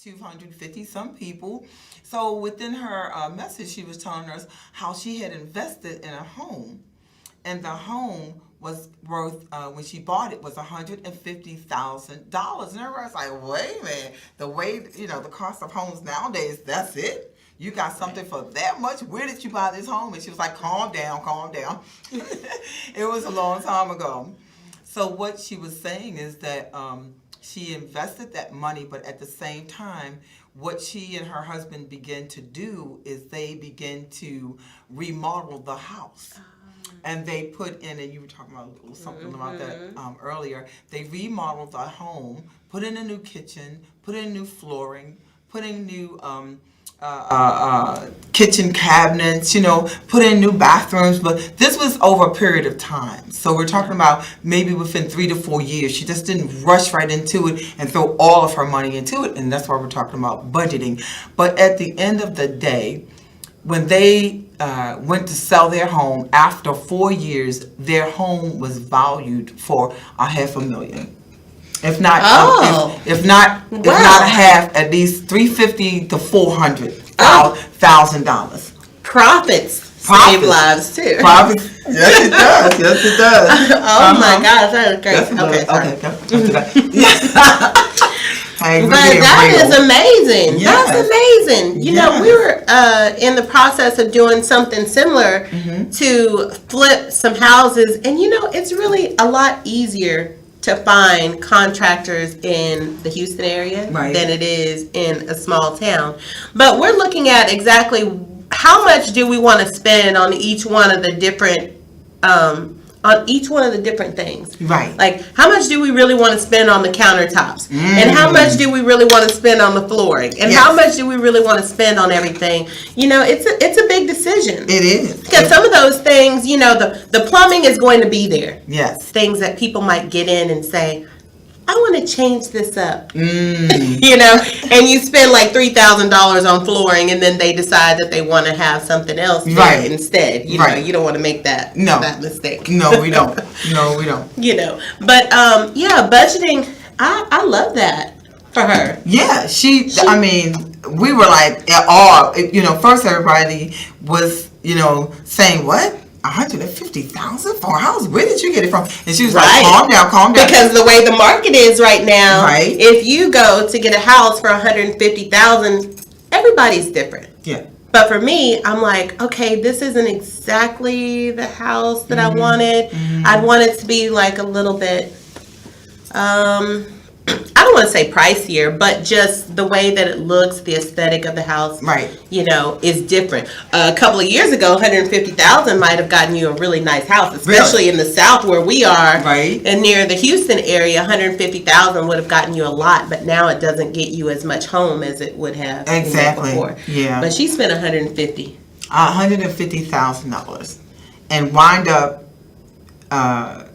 250 some people. So within her message, she was telling us how she had invested in a home, and the home was worth when she bought it was $150,000. And everybody's like, wait a minute, the way the cost of homes nowadays, that's it. You got something for that much? Where did you buy this home? And she was like, calm down, calm down. It was a long time ago. So what she was saying is that she invested that money, but at the same time, what she and her husband began to do is they began to remodel the house. And they put in, and you were talking about something about that earlier, they remodeled the home, put in a new kitchen, put in new flooring, put in new kitchen cabinets, put in new bathrooms. But this was over a period of time. So we're talking about maybe within 3 to 4 years. She just didn't rush right into it and throw all of her money into it. And that's why we're talking about budgeting. But at the end of the day, when they went to sell their home, after 4 years, their home was valued for $500,000. If not, if not a half, at least $350,000 to $400,000. Profits save lives too. Profits, yes it does. Yes it does. My gosh, that is great. But that is amazing. Yes. That's amazing. You know, we were in the process of doing something similar to flip some houses, and it's really a lot easier to find contractors in the Houston area than it is in a small town. But we're looking at exactly how much do we want to spend on each one of the different things. Right. Like, how much do we really want to spend on the countertops? And how much do we really want to spend on the flooring? And how much do we really want to spend on everything? It's a big decision. It is. Because some of those things, the plumbing is going to be there. Yes. Things that people might get in and say, I want to change this up. And you spend like $3,000 on flooring, and then they decide that they want to have something else there instead. You know, you don't want to make that mistake. No, we don't. No, we don't. But budgeting, I love that for her. Yeah, I mean, we were like at all. First everybody was saying what. $150,000 for a house? Where did you get it from? And she was like, calm down. Because the way the market is right now, if you go to get a house for $150,000, everybody's different. Yeah. But for me, I'm like, okay, this isn't exactly the house that I wanted. I want it to be like a little bit, I don't want to say pricier, but just the way that it looks, the aesthetic of the house, is different. A couple of years ago, $150,000 might have gotten you a really nice house, especially in the South where we are, and near the Houston area. $150,000 would have gotten you a lot, but now it doesn't get you as much home as it would have before. Yeah. But she spent $150,000 and wind up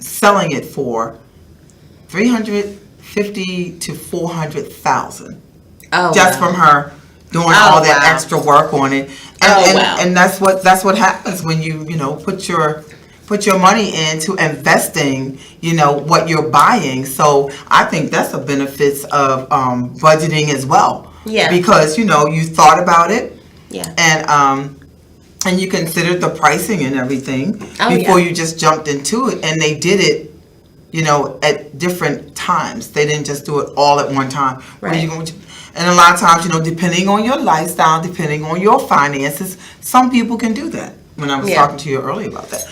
selling it for $350,000 to $400,000. Just from her doing all that extra work on it, and that's what happens when you put your money into investing. What you're buying. So I think that's a benefit of budgeting as well. Yeah. Because you thought about it. Yeah. And and you considered the pricing and everything before you just jumped into it. And they did it, at different times. They didn't just do it all at one time. Right. And a lot of times, depending on your lifestyle, depending on your finances, some people can do that. When I was talking to you earlier about that,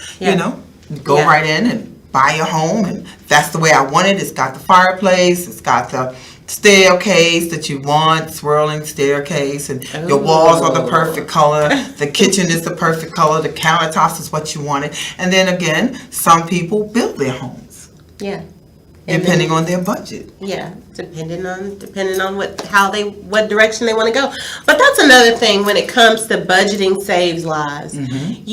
go right in and buy your home, and that's the way I want it. It's got the fireplace, it's got the staircase that you want, swirling staircase, and your walls are the perfect color, the kitchen is the perfect color, the countertops is what you wanted. And then again, some people build their homes. Yeah. Depending on their budget. Yeah, depending on what direction they want to go. But that's another thing when it comes to budgeting saves lives. When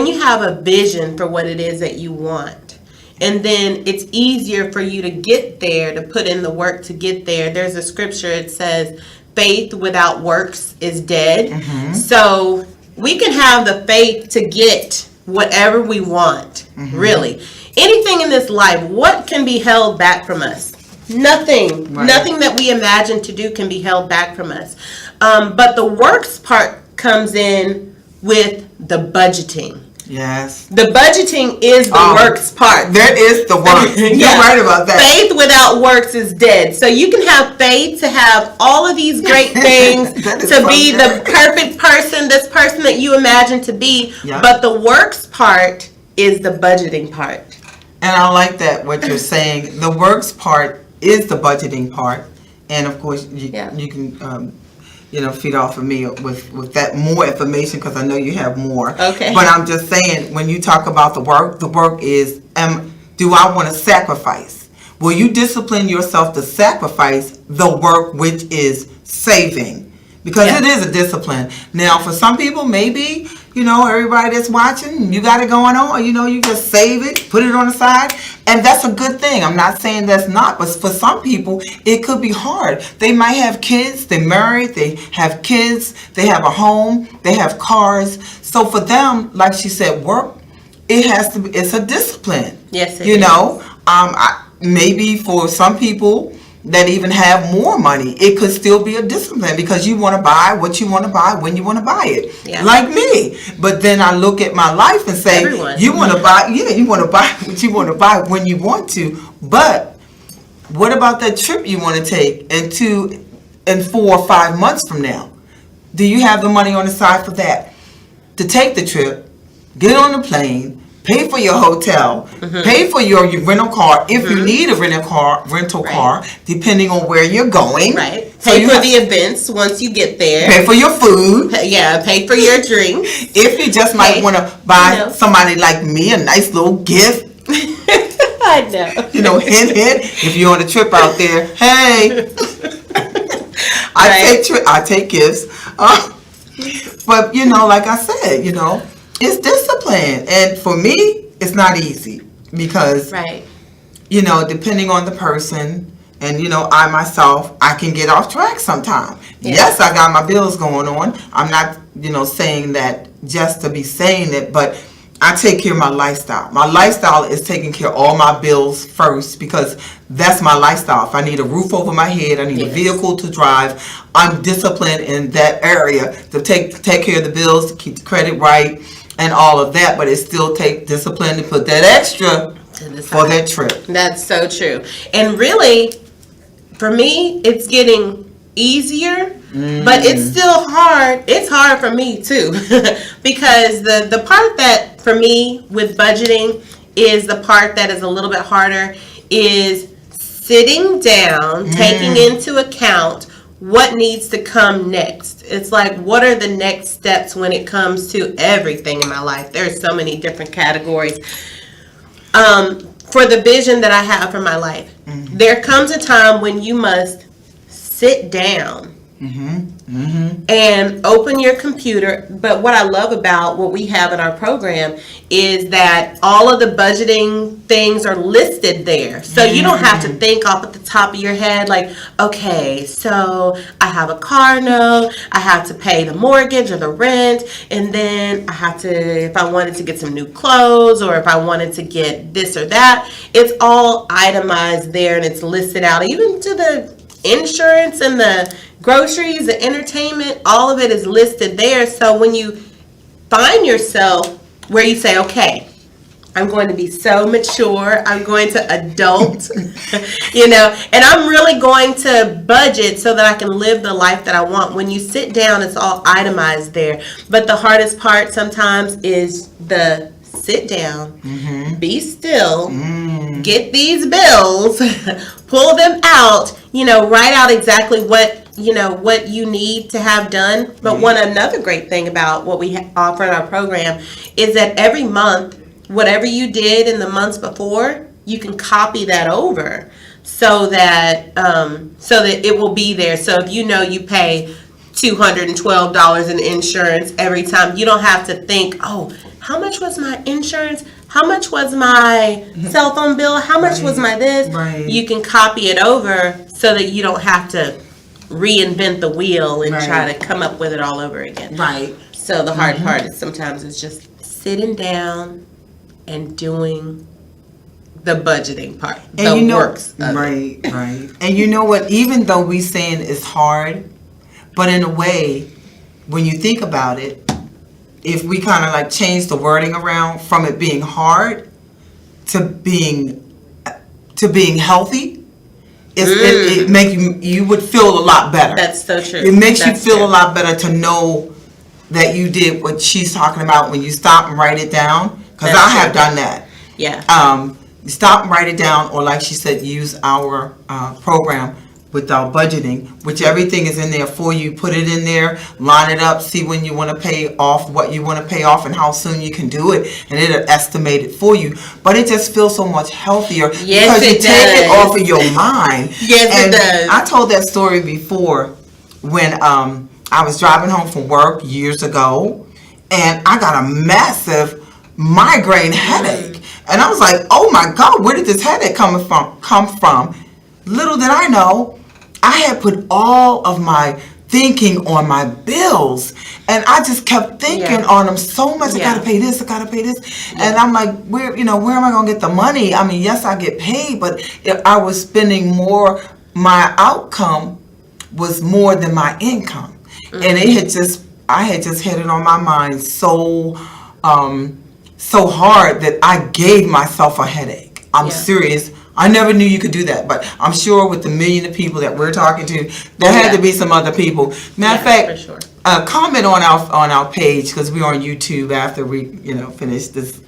you have a vision for what it is that you want, and then it's easier for you to get there, to put in the work to get there. There's a scripture, it says, faith without works is dead. So we can have the faith to get whatever we want, really. Anything in this life, what can be held back from us? Nothing. Right. Nothing that we imagine to do can be held back from us. But the works part comes in with the budgeting. Yes. The budgeting is the works part. That is the work. You're right about that. Faith without works is dead. So you can have faith to have all of these great things, to be the perfect person, this person that you imagine to be. Yep. But the works part is the budgeting part. And I like that, what you're saying. The works part is the budgeting part. And of course, you can feed off of me with that more information, because I know you have more. Okay. But I'm just saying, when you talk about the work is, do I want to sacrifice? Will you discipline yourself to sacrifice the work, which is saving? Because it is a discipline. Now, for some people, maybe, everybody that's watching, you got it going on, you just save it, put it on the side, and that's a good thing. I'm not saying that's not, but for some people, it could be hard. They might have kids, they're married, they have kids, they have a home, they have cars. So for them, like she said, work, it's a discipline. Yes, it is. Maybe for some people that even have more money, it could still be a discipline, because you want to buy what you want to buy when you want to buy it. Yeah. Like me. But then I look at my life and say, you want to buy, you want to buy what you want to buy when you want to. But what about that trip you want to take in 4 or 5 months from now? Do you have the money on the side for that? To take the trip, get on the plane, pay for your hotel, pay for your rental car if you need a rental car, depending on where you're going. Right. Pay for the events once you get there. Pay for your food. Pay for your drinks. If you just might want to buy somebody like me a nice little gift. I know. Hint, if you're on a trip out there, hey. I take gifts. But, like I said, it's discipline. And for me, it's not easy, because, depending on the person, and, I myself, I can get off track sometime. Yeah. Yes, I got my bills going on. I'm not, saying that just to be saying it, but I take care of my lifestyle. My lifestyle is taking care of all my bills first, because that's my lifestyle. If I need a roof over my head, I need a vehicle to drive, I'm disciplined in that area to take care of the bills, to keep the credit right, and all of that. But it still takes discipline to put that extra for that trip. That's so true. And really, for me, it's getting easier, but it's still hard. It's hard for me too, because the part that for me with budgeting is the part that is a little bit harder, is sitting down, taking into account what needs to come next. It's like, what are the next steps when it comes to everything in my life? There's so many different categories. For the vision that I have for my life, there comes a time when you must sit down and open your computer. But what I love about what we have in our program is that all of the budgeting things are listed there. So you don't have to think off at the top of your head like, okay, so I have a car note, I have to pay the mortgage or the rent, and then I have to, if I wanted to get some new clothes, or if I wanted to get this or that, it's all itemized there and it's listed out, even to the insurance and the groceries, the entertainment, all of it is listed there. So when you find yourself where you say, okay, I'm going to be so mature, I'm going to adult, and I'm really going to budget so that I can live the life that I want. When you sit down, it's all itemized there. But the hardest part sometimes is the sit down, be still, get these bills, pull them out, write out exactly what you need to have done. But another great thing about what we offer in our program is that every month, whatever you did in the months before, you can copy that over so that it will be there. So if you pay $212 in insurance every time, you don't have to think, oh, how much was my insurance? How much was my cell phone bill? How much was my this? Right. You can copy it over so that you don't have to reinvent the wheel and try to come up with it all over again. Right. So the hard part is sometimes it's just sitting down and doing the budgeting part. And works. Right. And you know what? Even though we saying it's hard, but in a way, when you think about it, if we kind of like change the wording around from it being hard to being healthy, it make you would feel a lot better. That's so true. It makes you feel a lot better to know that you did what she's talking about when you stop and write it down. Because I have done that. Yeah. Stop and write it down, or like she said, use our program with our budgeting, which everything is in there for you. Put it in there, line it up, see when you want to pay off, what you want to pay off, and how soon you can do it, and it'll estimate it for you. But it just feels so much healthier because you take it off of your mind. Yes, it does. I told that story before when I was driving home from work years ago, and I got a massive migraine headache, and I was like, "Oh my God, where did this headache come from?" Little did I know, I had put all of my thinking on my bills, and I just kept thinking on them so much. I gotta pay this, and I'm like, where am I gonna get the money? I mean, yes, I get paid, but if I was spending more, my outcome was more than my income, and I had just hit it on my mind so hard that I gave myself a headache. I'm serious. I never knew you could do that, but I'm sure with the million of people that we're talking to, there had to be some other people. Matter of fact, for sure. Comment on our page, because we're on YouTube after we finish this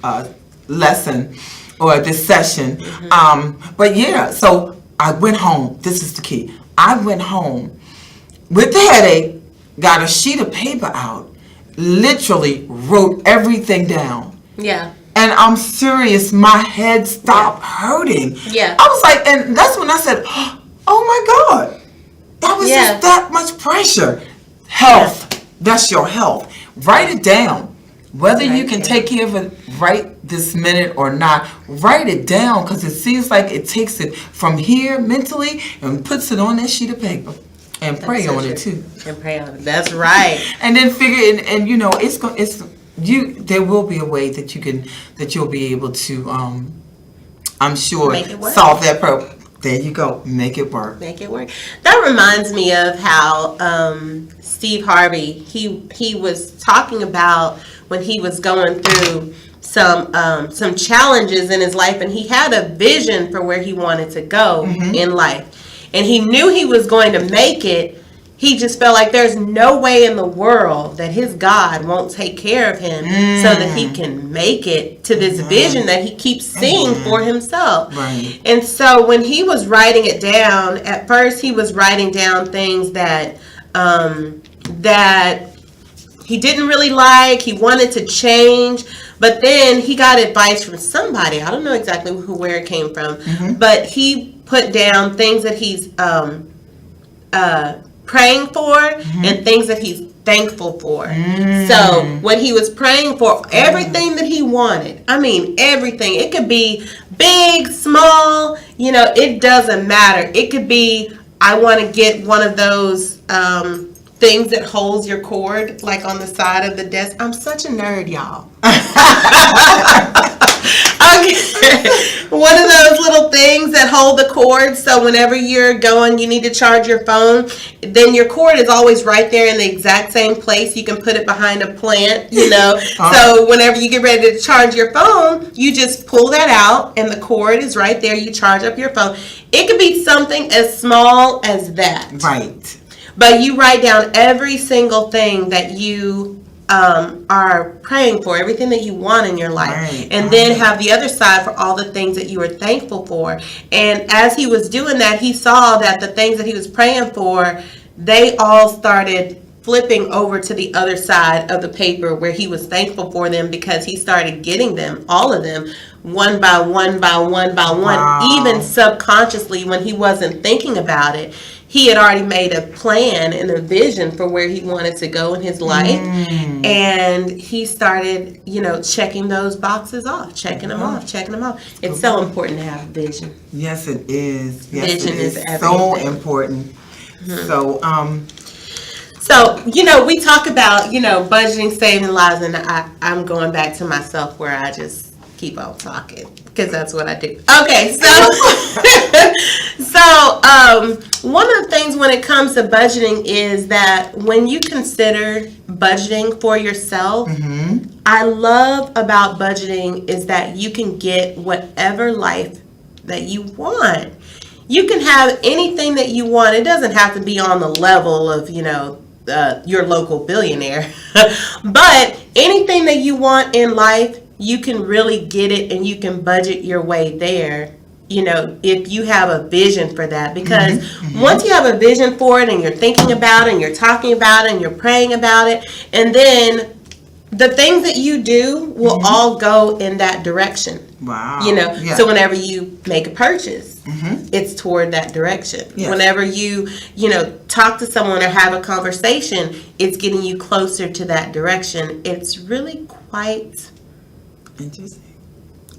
lesson or this session. But yeah, so I went home. This is the key. I went home with the headache, got a sheet of paper out, literally wrote everything down. Yeah. And I'm serious, my head stopped hurting. Yeah. I was like, and that's when I said, oh my God, that was just that much pressure. Health, that's your health. Write it down. Whether you can take care of it right this minute or not, write it down, because it seems like it takes it from here mentally and puts it on that sheet of paper. And pray on it too. And pray on it. That's right. And then figure, and there will be a way that you'll be able to, I'm sure, solve that problem. There you go. Make it work. Make it work. That reminds me of how Steve Harvey, he was talking about when he was going through some challenges in his life, and he had a vision for where he wanted to go in life. And he knew he was going to make it. He just felt like there's no way in the world that his God won't take care of him so that he can make it to this vision that he keeps seeing for himself. Right. And so when he was writing it down, at first he was writing down things that that he didn't really like, he wanted to change, but then he got advice from somebody. I don't know exactly where it came from, but he put down things that he's praying for and things that he's thankful for. So when he was praying for everything that he wanted, I mean everything, it could be big, small, it doesn't matter. It could be, I want to get one of those things that holds your cord, like on the side of the desk. I'm such a nerd, y'all. I Okay. One of those little things that hold the cord, so whenever you're going, you need to charge your phone, then your cord is always right there in the exact same place. You can put it behind a plant, So whenever you get ready to charge your phone, you just pull that out and the cord is right there. You charge up your phone. It could be something as small as that. Right. But you write down every single thing that you are praying for, everything that you want in your life, right, and then have the other side for all the things that you are thankful for. And as he was doing that, he saw that the things that he was praying for, they all started flipping over to the other side of the paper where he was thankful for them, because he started getting them, all of them, one by one by one by one. Wow. Even subconsciously, when he wasn't thinking about it, he had already made a plan and a vision for where he wanted to go in his life. And he started, checking those boxes off, checking them off. It's so important to have a vision. Yes, it is. Yes, Vision it is is so everything. important. So, we talk about, budgeting, saving lives, and I'm going back to myself where I just keep on talking because that's what I do. Okay, so one of the things when it comes to budgeting is that when you consider budgeting for yourself, I love about budgeting is that you can get whatever life that you want. You can have anything that you want. It doesn't have to be on the level of, your local billionaire. But anything that you want in life, you can really get it, and you can budget your way there, if you have a vision for that. Because once you have a vision for it and you're thinking about it and you're talking about it and you're praying about it, and then the things that you do will all go in that direction. Wow. So whenever you make a purchase, it's toward that direction. Yes. Whenever you, talk to someone or have a conversation, it's getting you closer to that direction. It's really quite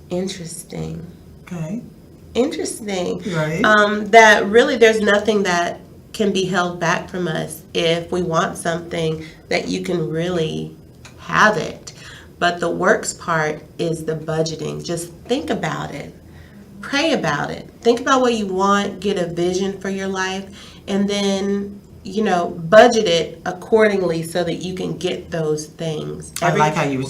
interesting. Okay. Interesting. Right. That really there's nothing that can be held back from us if we want something, that you can really have it. But the works part is the budgeting. Just think about it. Pray about it. Think about what you want. Get a vision for your life. And then, budget it accordingly so that you can get those things. I like how you're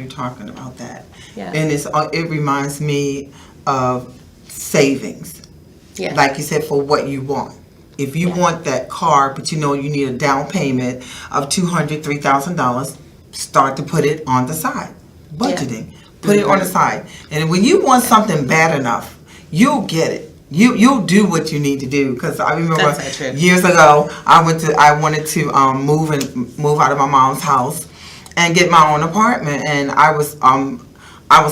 talking about that. Yeah. And it reminds me of savings. Yeah. Like you said, for what you want. If you want that car, but you need a down payment of $200,000, $3,000, start to put it on the side. Budgeting. Put it on the side. And when you want something bad enough, you'll get it. You'll do what you need to do. Because I remember years ago, I wanted to move out of my mom's house and get my own apartment. And I was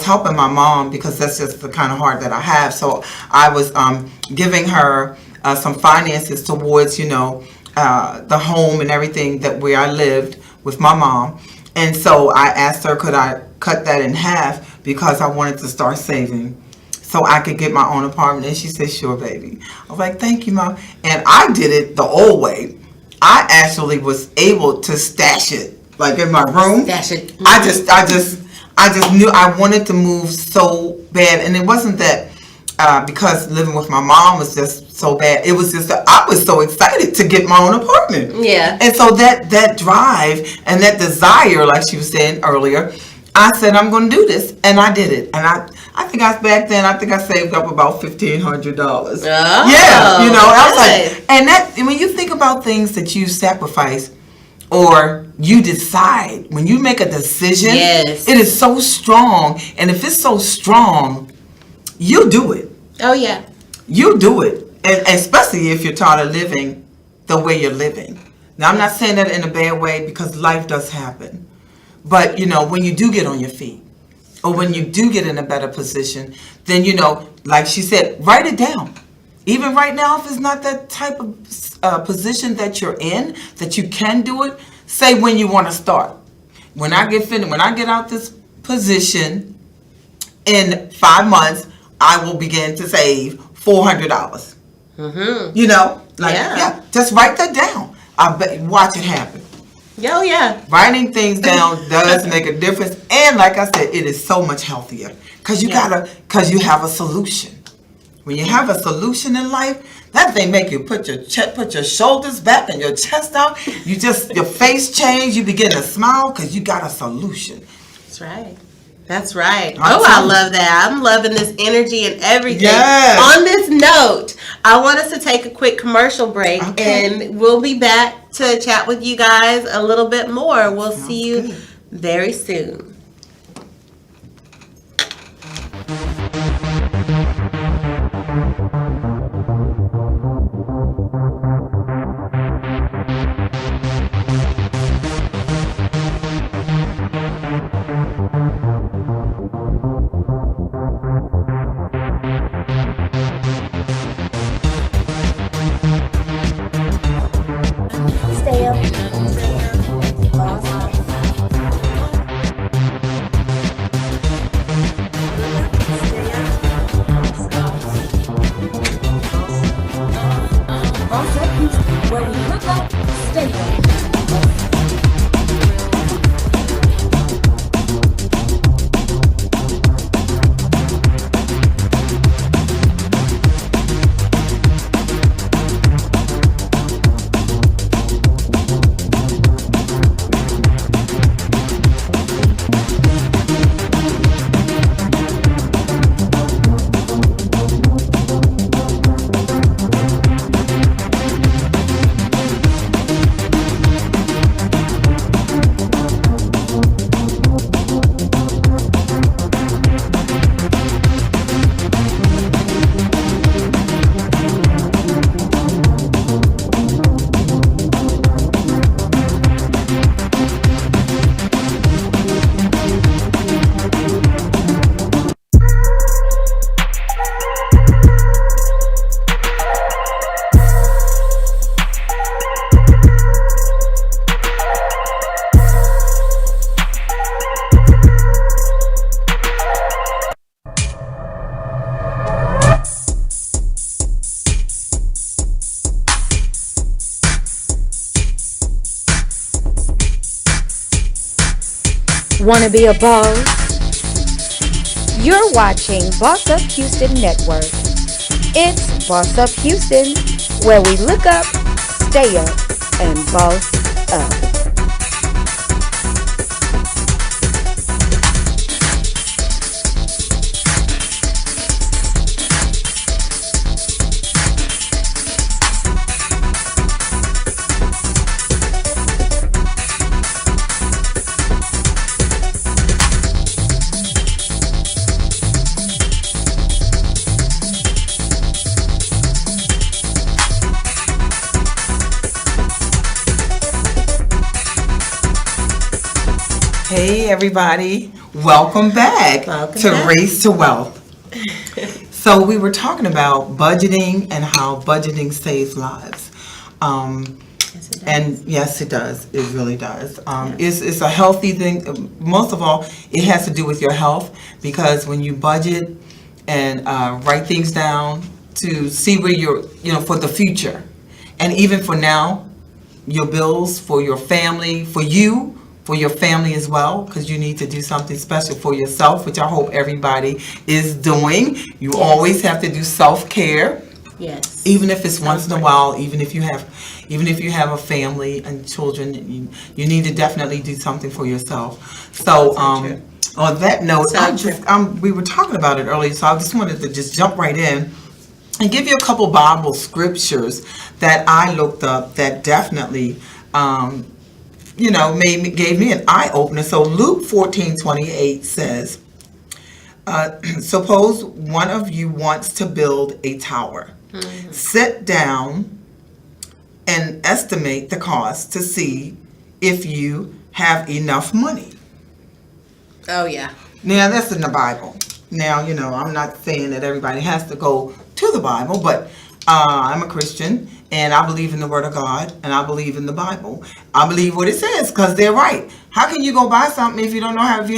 helping my mom because that's just the kind of heart that I have. So I was giving her some finances towards the home and everything where I lived with my mom. And so I asked her, could I cut that in half because I wanted to start saving so I could get my own apartment. And she said, sure, baby. I was like, thank you, Mom. And I did it the old way. I actually was able to stash it, like in my room. Stash it. I just knew I wanted to move so bad. And it wasn't that because living with my mom was just so bad. It was just that I was so excited to get my own apartment. Yeah. And so that drive and that desire, like she was saying earlier, I said, I'm going to do this. And I did it. And I think I saved up about $1,500. Oh, yeah. I was good. like, and when you think about things that you sacrifice or you decide, when you make a decision, yes, it is so strong. And if it's so strong, you do it. Oh, yeah. You do it. And especially if you're tired of living the way you're living. Now, I'm not saying that in a bad way because life does happen. But, when you do get on your feet or when you do get in a better position, then, like she said, write it down. Even right now, if it's not that type of position that you're in, that you can do it, say when you want to start. When I get finished, when I get out this position in 5 months, I will begin to save $400. Mm-hmm. Yeah, just write that down. I bet, watch it happen. Oh, yeah. Writing things down does make a difference, and like I said, it is so much healthier because you have a solution. When you have a solution in life, that thing make you put your shoulders back and your chest out. Your face change. You begin to smile because you got a solution. That's right. That's right. I love that. I'm loving this energy and everything. Yes. On this note, I want us to take a quick commercial break, and we'll be back to chat with you guys a little bit more. We'll see you very soon. Stay up. Where we look up, stay up. Want to be a boss? You're watching Boss Up Houston Network. It's Boss Up Houston, where we look up, stay up, and boss up. Hey everybody, welcome back to Race to Wealth. So we were talking about budgeting and how budgeting saves lives. And yes, it does. It really does. It's a healthy thing. Most of all, it has to do with your health, because when you budget and write things down to see where you're, for the future, and even for now, your bills, for your family, for you, for your family as well, because you need to do something special for yourself, which I hope everybody is doing. You always have to do self-care. Yes. Even if it's once in a while, even if you have a family and children, you need to definitely do something for yourself. So on that note, we were talking about it earlier, so I just wanted to just jump right in and give you a couple Bible scriptures that I looked up that definitely gave me an eye opener. So Luke 14:28 says, suppose one of you wants to build a tower. Sit down and estimate the cost to see if you have enough money. Oh, yeah. Now, that's in the Bible. Now, I'm not saying that everybody has to go to the Bible, but I'm a Christian, and I believe in the Word of God, and I believe in the Bible. I believe what it says, because they're right. How can you go buy something if you don't know if you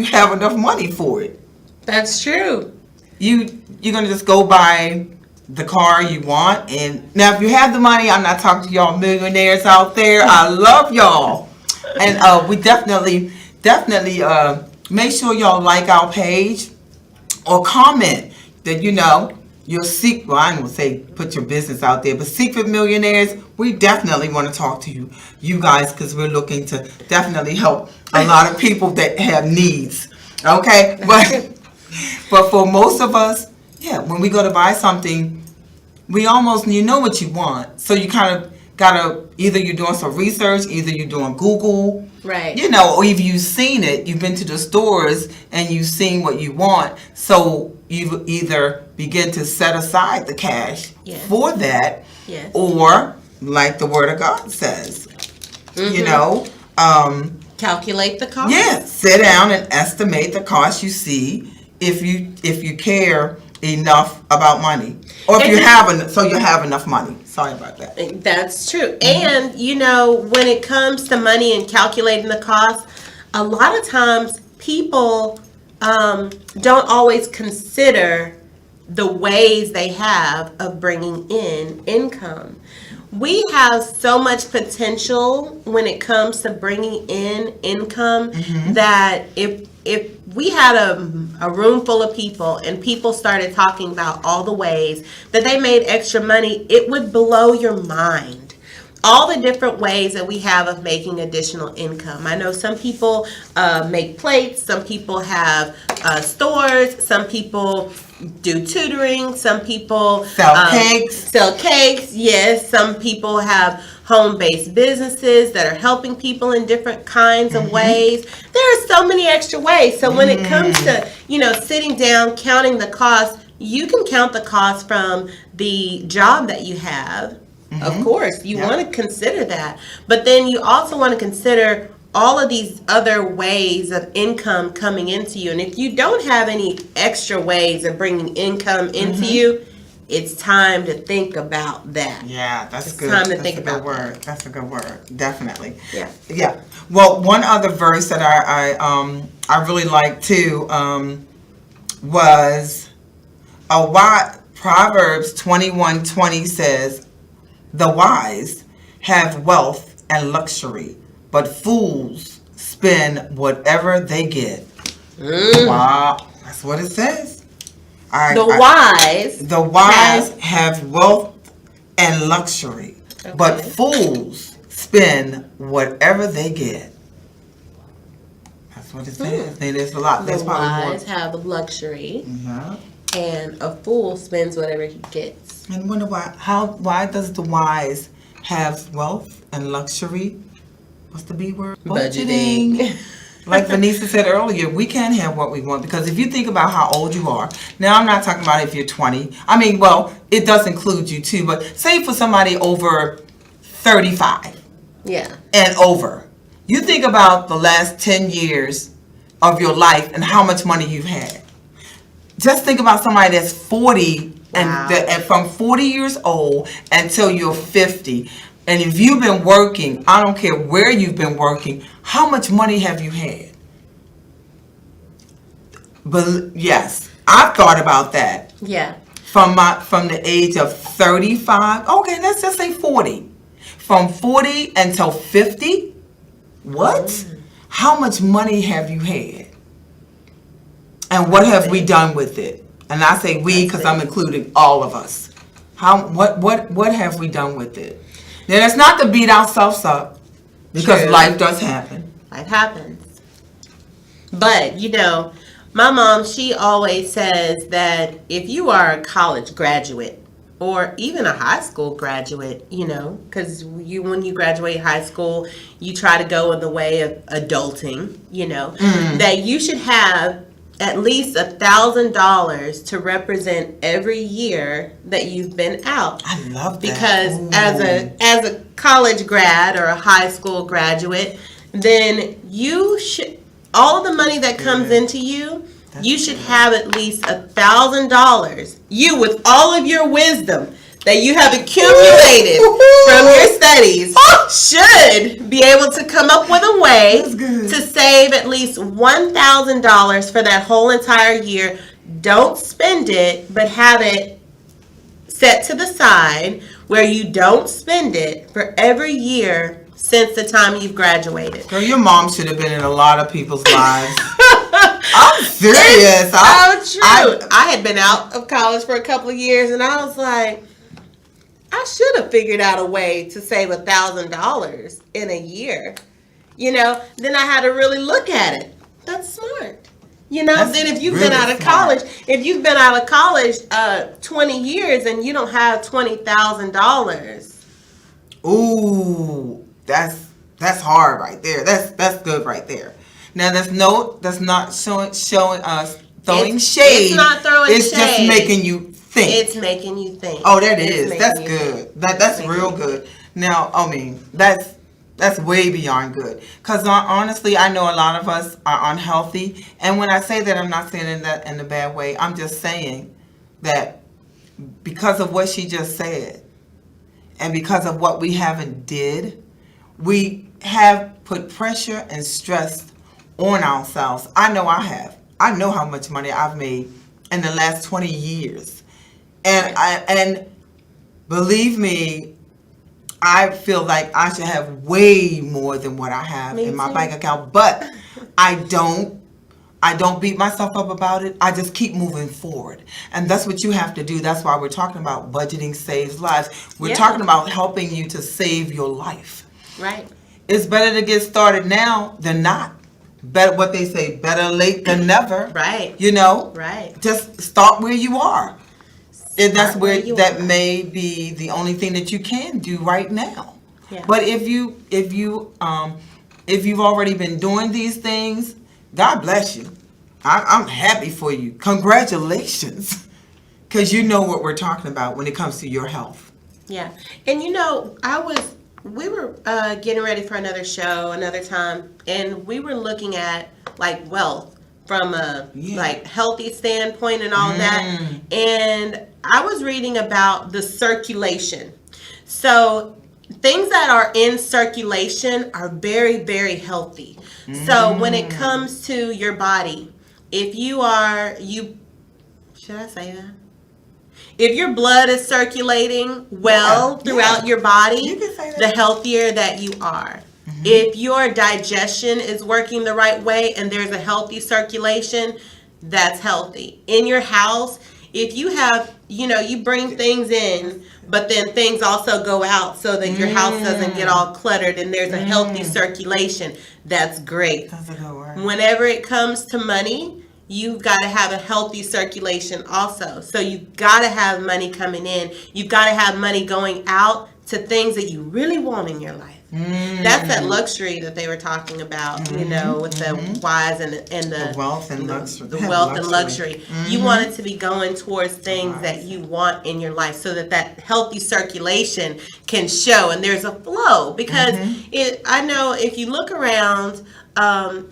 have enough money for it? That's true. You're gonna just go buy the car you want. And now, if you have the money, I'm not talking to y'all millionaires out there. I love y'all, and we definitely make sure y'all like our page or comment that your secret. Well, I ain't gonna say put your business out there, but secret millionaires, we definitely want to talk to you guys, because we're looking to definitely help a lot of people that have needs. Okay, but for most of us, when we go to buy something, we almost know what you want, so you kind of gotta, either you're doing some research, either you're doing Google, right? Or if you've seen it, you've been to the stores and you've seen what you want, so you either begin to set aside the cash for that, or like the Word of God says, calculate the cost. Sit down and estimate the cost you see, if you care enough about money, or if you have enough money. Sorry about that. That's true. And when it comes to money and calculating the cost, a lot of times people don't always consider the ways they have of bringing in income. We have so much potential when it comes to bringing in income that if we had a room full of people and people started talking about all the ways that they made extra money, it would blow your mind. All the different ways that we have of making additional income. I know some people make plates, some people have stores, some people do tutoring, some people sell cakes. Yes, some people have home-based businesses that are helping people in different kinds of ways. There are so many extra ways. So when it comes to sitting down, counting the cost, you can count the cost from the job that you have. Of course, you want to consider that. But then you also want to consider all of these other ways of income coming into you. And if you don't have any extra ways of bringing income into you, it's time to think about that. Yeah, that's good. It's time to think about that. That's a good word. Definitely. Yeah. Well, one other verse that I really like too was Proverbs 21:20 says, "The wise have wealth and luxury, but fools spend whatever they get." Wow, that's what it says. The wise have wealth and luxury, but fools spend whatever they get. That's what it says. And there's a lot. The wise have luxury, and a fool spends whatever he gets. And wonder why does the wise have wealth and luxury? What's the B word? Budgeting. Like Vanessa said earlier, we can have what we want, because if you think about how old you are. Now, I'm not talking about if you're 20. I mean, well, it does include you too, but say for somebody over 35. Yeah. And over. You think about the last 10 years of your life and how much money you've had. Just think about somebody that's 40 and from 40 years old until you're 50. And if you've been working, I don't care where you've been working, how much money have you had? But yes, I've thought about that. Yeah. From the age of 35, okay, let's just say 40. From 40 until 50, what? How much money have you had? And what have we done with it? And I say we because I'm including all of us. What have we done with it? Now, that's not to beat ourselves up, because life does happen. Life happens. But, my mom, she always says that if you are a college graduate or even a high school graduate, because when you graduate high school, you try to go in the way of adulting, that you should have at least $1,000 to represent every year that you've been out. I love that. Because as a college grad or a high school graduate, then you should, all of the money that comes into you, you should have at least $1,000. You, with all of your wisdom that you have accumulated from your studies, should be able to come up with a way to save at least $1,000 for that whole entire year. Don't spend it, but have it set to the side where you don't spend it for every year since the time you've graduated. Girl, your mom should have been in a lot of people's lives. I'm serious. So true. I had been out of college for a couple of years, and I was like, I should have figured out a way to save $1,000 in a year. You know, then I had to really look at it. That's smart. You know, That's then if you've really been out of smart. college, 20 years and you don't have $20,000. Ooh, that's hard right there. That's good right there. Now that's not showing us throwing shade. It's not throwing It's just shade. making you think. It's making you think. Oh, that It's is. making That's you good. think. That's Making real you good. Now, I mean, that's way beyond good. Because honestly, I know a lot of us are unhealthy. And when I say that, I'm not saying that in a bad way. I'm just saying that because of what she just said and because of what we haven't did, we have put pressure and stress on ourselves. I know I have. I know how much money I've made in the last 20 years. And believe me, I feel like I should have way more than what I have Me in my too. bank account, but I don't beat myself up about it. I just keep moving forward. And that's what you have to do. That's why we're talking about budgeting saves lives. We're Yeah. talking about helping you to save your life. Right. It's better to get started now than not. Better, what they say, better late than never. Right. You know? Right. Just start where you are. And that's Start where you that are. may be the only thing that you can do right now. Yeah. But if you've already been doing these things, God bless you. I'm happy for you. Congratulations. Because you know what we're talking about when it comes to your health. Yeah. And you know, we were getting ready for another show another time, and we were looking at like wealth from a like healthy standpoint and all of that. And I was reading about the circulation. So things that are in circulation are very, very healthy. So when it comes to your body, if should I say that? If your blood is circulating well throughout your body, You can say that. the healthier that you are. If your digestion is working the right way and there's a healthy circulation, that's healthy. In your house, if you have, you bring things in, but then things also go out so that your house doesn't get all cluttered and there's a healthy circulation, that's great. That's a good word. Whenever it comes to money, you've got to have a healthy circulation also. So you've got to have money coming in. You've got to have money going out to things that you really want in your life. That's that luxury that they were talking about, with the wise and the wealth and luxury. The wealth and luxury. You want it to be going towards things that you want in your life so that healthy circulation can show and there's a flow. Because I know if you look around,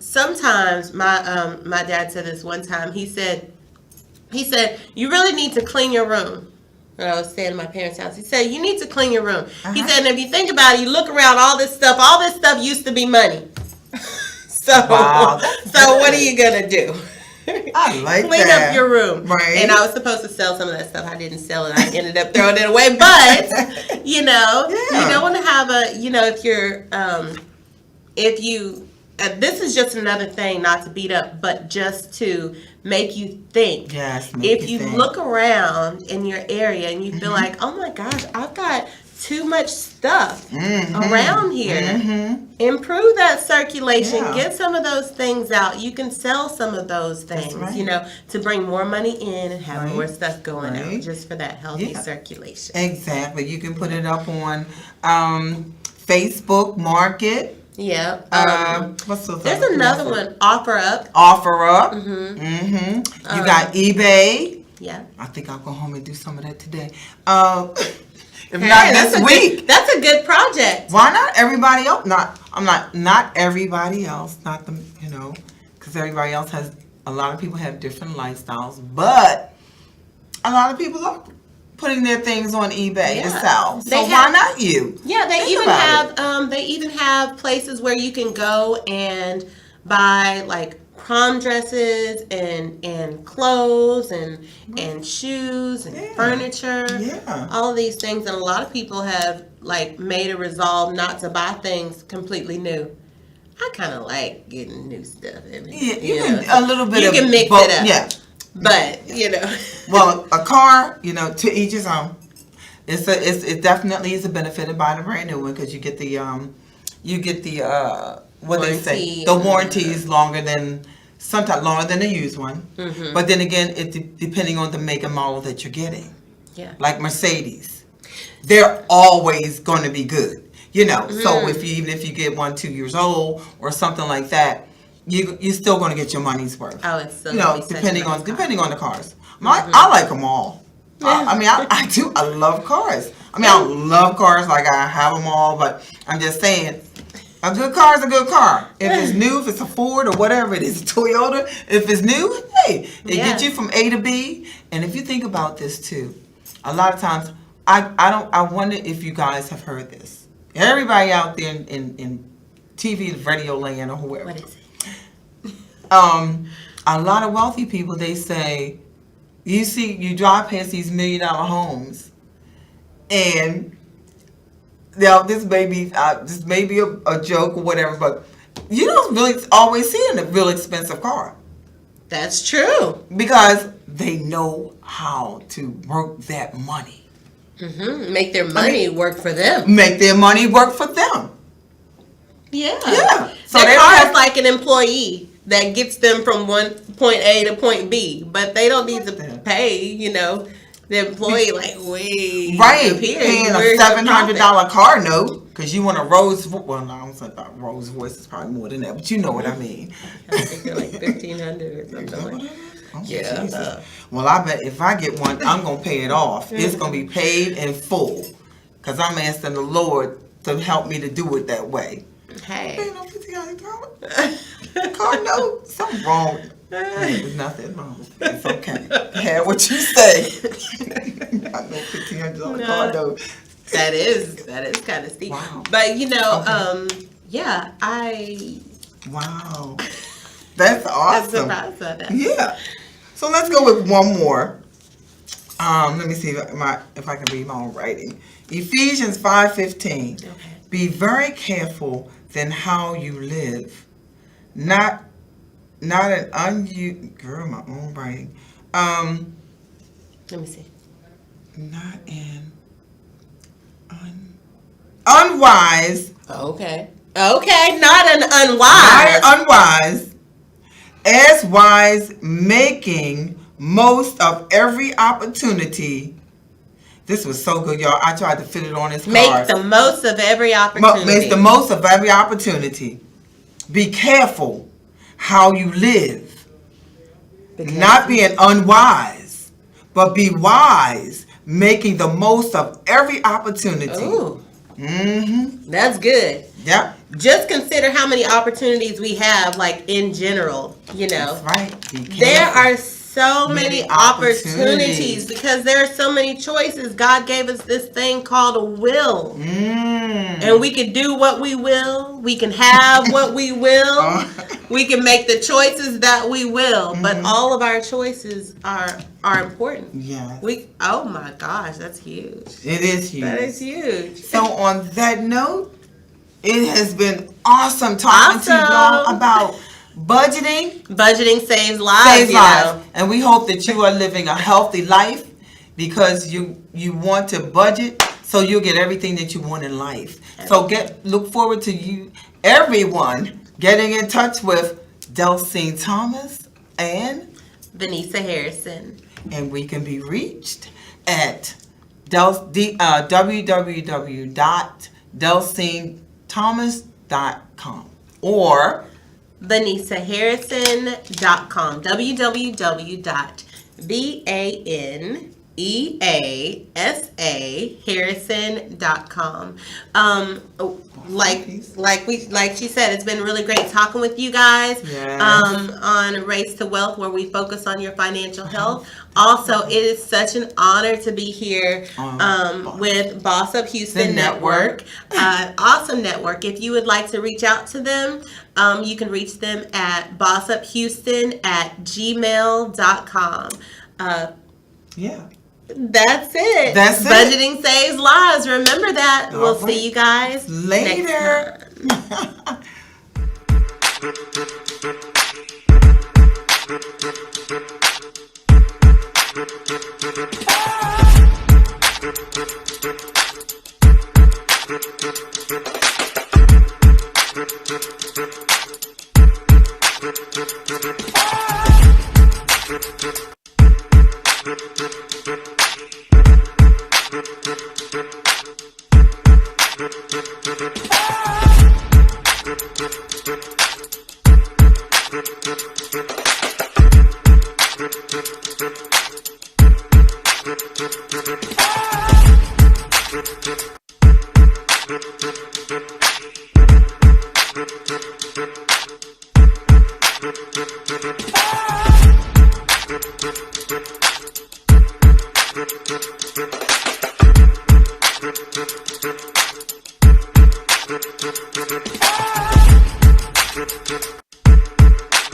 sometimes my dad said this one time. He said you really need to clean your room. When I was staying in my parents' house, he said you need to clean your room. He said, and if you think about it, you look around, all this stuff used to be money. So what are you gonna do? I like Clean that. up your room. Right. And I was supposed to sell some of that stuff. I didn't sell it. I ended up throwing it away. But, you don't want to have this is just another thing, not to beat up, but just to make you think. Yes, If you look around in your area and you feel like, oh my gosh, I've got too much stuff around here. Improve that circulation. Yeah. Get some of those things out. You can sell some of those things, right. to bring more money in and have more stuff going Right. out just for that healthy circulation. Exactly. You can put it up on Facebook Market. Yeah. What's those There's other another places? one, OfferUp. OfferUp. You got eBay. Yeah. I think I'll go home and do some of that today. If not this week. That's a good project. Why not everybody else? Not everybody else. Not them, because everybody else a lot of people have different lifestyles, but a lot of people are putting their things on eBay to sell. So why not you? Yeah, they even have places where you can go and buy like prom dresses and clothes and shoes and furniture. Yeah. All of these things, and a lot of people have like made a resolve not to buy things completely new. I kind of like getting new stuff. A little bit. You of can mix both, it up. Yeah. But Well, a car, to each his own. It definitely is a benefit of buying a brand new one because you get the what they say, the warranty is sometimes longer than a used one. Mm-hmm. But then again, depending on the make and model that you're getting. Yeah. Like Mercedes, they're always going to be good. Mm-hmm. So even if you get 1, 2 years old or something like that, you're still going to get your money's worth. Oh, it's still depending on the cars. I like them all. I do. I love cars. I love cars. Like I have them all, but I'm just saying, a good car is a good car. If it's new, if it's a Ford or whatever it is, a Toyota. If it's new, hey, it gets you from A to B. And if you think about this too, a lot of times, I wonder if you guys have heard this. Everybody out there in TV, radio land, or whoever. What is it? A lot of wealthy people, they say, you drive past these $1 million homes, and this may be a joke or whatever, but you don't really always see a real expensive car. That's true. Because they know how to work that money. Mm-hmm. Make their money work for them. Make their money work for them. Yeah. So their car is like an employee that gets them from point A to point B, but they don't need to pay, the employee right, paying a $700 car note because you want a Rolls. Well, no, I don't think about Rolls Royce is probably more than that, but you know what I mean. I think they're like $1,500 or something like that. Oh, Yeah. Well, I bet if I get one, I'm gonna pay it off. It's gonna be paid in full because I'm asking the Lord to help me to do it that way. Hey. Paying no $1,500 car note. Something wrong with it. There's nothing wrong. It's okay. Have what you say. I know $1,500 car note. That is kind of steep. Wow. But Wow. That's awesome. I'm surprised by that. Yeah. So let's go with one more. Let me see if I can read my own writing. Ephesians 5:15. Okay. Be very careful then how you live. Not an girl, my own writing. Let me see. Not an unwise. Okay, not an unwise. Not unwise. As wise, making most of every opportunity. This was so good, y'all. I tried to fit it on this card. Make the most of every opportunity. Make the most of every opportunity. Be careful how you live. Not being unwise, but be wise, making the most of every opportunity. Ooh. Mm-hmm. That's good. Yep. Just consider how many opportunities we have, like in general, That's right. There are so many opportunities because there are so many choices. God gave us this thing called a will. And we can do what we will. We can have what we will. We can make the choices that we will. But all of our choices are important. Yeah. Oh my gosh, that's huge. It is huge. That is huge. So on that note, it has been awesome talking to y'all about budgeting. Budgeting saves lives. And we hope that you are living a healthy life because you want to budget so you'll get everything that you want in life. So look forward to you, everyone, getting in touch with Delcine Thomas and Vanessa Harrison. And we can be reached at www.delcinethomas.com or VanessaHarrison.com. www.VanessaHarrison.com. EASA Harrison.com. Like she said, it's been really great talking with you guys. Yes. On Race to Wealth, where we focus on your financial health. Also, it is such an honor to be here with Boss Up Houston Network. Awesome network. If you would like to reach out to them, you can reach them at bossuphouston@gmail.com. Yeah. That's it. That's it. Budgeting saves lives. Remember that. We'll All right. see you guys Later. next time.